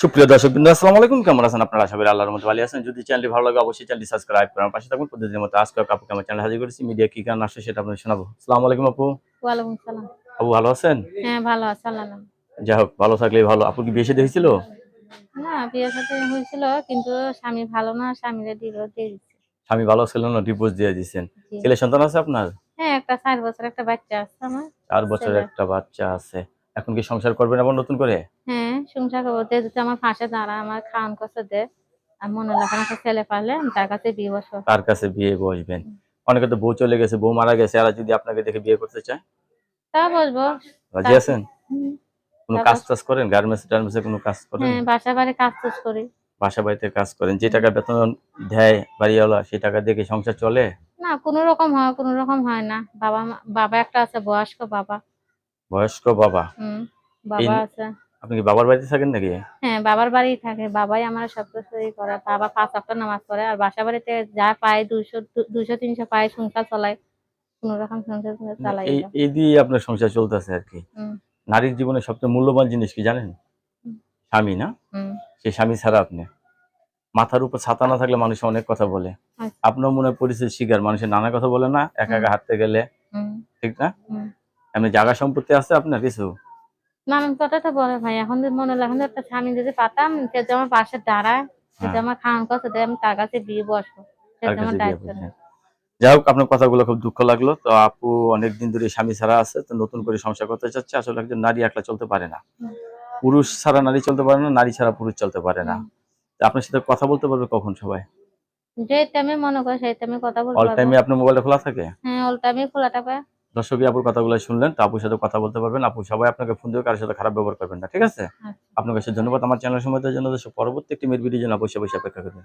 সুপ্রিয় দর্শকবৃন্দ, আসসালামু আলাইকুম। কেমন আছেন আপনারা? আশা করি আল্লাহর রহমতে ভালো আছেন। যদি চ্যানেলটি ভালো লাগে অবশ্যই চ্যানেলটি সাবস্ক্রাইব করার পাশে থাকুন। প্রতিদিনের মতো আজকে কাপুকে আমার চ্যানেল হাজির করেছি। মিডিয়া কি কারণ আসছে সেটা আপনাদের শোনাবো। আসসালামু আলাইকুম আপু। ওয়ালাইকুম সালাম। আপু ভালো আছেন? হ্যাঁ, ভালো আছে আল্লাহ নাম। যাই হোক, ভালো থাকলেই ভালো। আপু কি বিয়ে শাদী হয়েছিল? না, বিয়ে শাদী হয়েছিল কিন্তু স্বামী ভালো না, স্বামীরে ডিভোর্স দিয়ে দিচ্ছে। স্বামী ভালো ছিল না, ডিভোর্স দিয়ে দিয়েছেন। জি। ছেলে সন্তান আছে আপনার? হ্যাঁ, একটা ৪ বছর একটা বাচ্চা আছে আমার ৪ বছরের ছেলে। একটা বাচ্চা আছে। এখন কি সংসার করবেন আবার নতুন করে? হ্যাঁ, সংসার করবো। যে যদি আমার পাশে দাঁড়ায়, আমার খাওয়ান খরচা দেয়, আর মনে রাখেন একটা ছেলে পারলে আমি তার কাছে বিয়ে বসবো। তার কাছে বিয়ে বসবেন। অনেকে তো বউ চলে গেছে, বউ মারা গেছে, এরা যদি আপনাকে দেখে বিয়ে করতে চায়, তা বসবো। রাজি তারপর আছেন? হুম, কোনো তা কাজ বস টাজ করেন? গার্মেন্টস টার্মেন্টসে কোনো কাজ করেন? হ্যাঁ, বাসা বাড়ি কাজ টাজ করি। বাসা বাড়িতে কাজ করেন, যে হুম। টাকা বেতন দেয় বাড়িওয়ালা সেই টাকা দিয়ে কি সংসার চলে? না, কোনো রকম হয়, কোনো রকম হয় না। বাবা একটা আছে, বয়স্ক বাবা। বয়স্ক বাবা। হুম, এই বাবা আছে। আপনি কি বাবার বাড়িতে থাকেন নাকি? হ্যাঁ, বাবার বাড়িই থাকে। বাবাই আমার সবকিছুই করে। বাবা ৫ ওয়াক্ত নামাজ পড়ে। আর বাসা বাড়িতে যা পায় ২০০-৩০০ পায় সংসার চালায়। কোনরকম সংসার মানে চালাই এই যাও। এই দিয়ে আপনার সংসার চলতেছে আর কি। হুম, নারীর জীবনে সবচেয়ে মূল্যবান জিনিস কি জানেন? হুম, স্বামী না? হুম। সেই স্বামী ছাড়া আপনি মাথার উপর ছাতা না থাকলে মানুষ অনেক কথা বলে। আচ্ছা। আপনার মনে হয় পরিস্থিতির শিকার, মানুষের নানা কথা বলে না একা হুম, একা হাঁটতে গেলে, হুম, ঠিক না? হুম। এমনি জায়গা সম্পত্তি আছে আপনার কিছু? নানান কথা তো বলে ভাই। এখন যদি মনে লাগে যে একটা স্বামী যদি পাতাম, সে যে আমার পাশে দাঁড়ায়, সে যে হ্যাঁ, আমার খাওয়ান খরচা দেয়, আমি তার কাছে দিয়ে বসবো। সে তার যে আমার কাছে বিয়ে দায়িত্ব বসে। নেয়। যাই হোক, আপনার কথাগুলো খুব দুঃখ লাগলো। তো আপু অনেকদিন ধরে স্বামী ছাড়া আছে, তো নতুন করে সংসার করতে চাচ্ছে। আসলে একজন নারী একলা চলতে পারে না। হুম, পুরুষ ছাড়া নারী চলতে পারে না, নারী ছাড়া পুরুষ চলতে পারে না। হুম। তো আপনার সাথে কথা বলতে পারবে কখন সবাই? যে টাইমে মনে করে সেই টাইমে কথা বলতে অল পারবো। টাইমে আপনার মোবাইলটা খোলা থাকে? হ্যাঁ, অল টাইমে খোলা থাকে। দর্শকই আপুর কথাগুলো শুনলেন। তো আপুর সাথে কথা বলতে পারবেন। আপু সবাই আপনাকে ফোন দিবে, কারো সাথে খারাপ ব্যবহার করবেন না। ঠিক আছে? আচ্ছা। আপনাকে অবশ্যই ধন্যবাদ আমার চ্যানেল সময় দেওয়ার জন্য। দর্শক পরবর্তী একটি মেয়ের ভিডিওর জন্য অবশ্যই অপেক্ষা করবেন।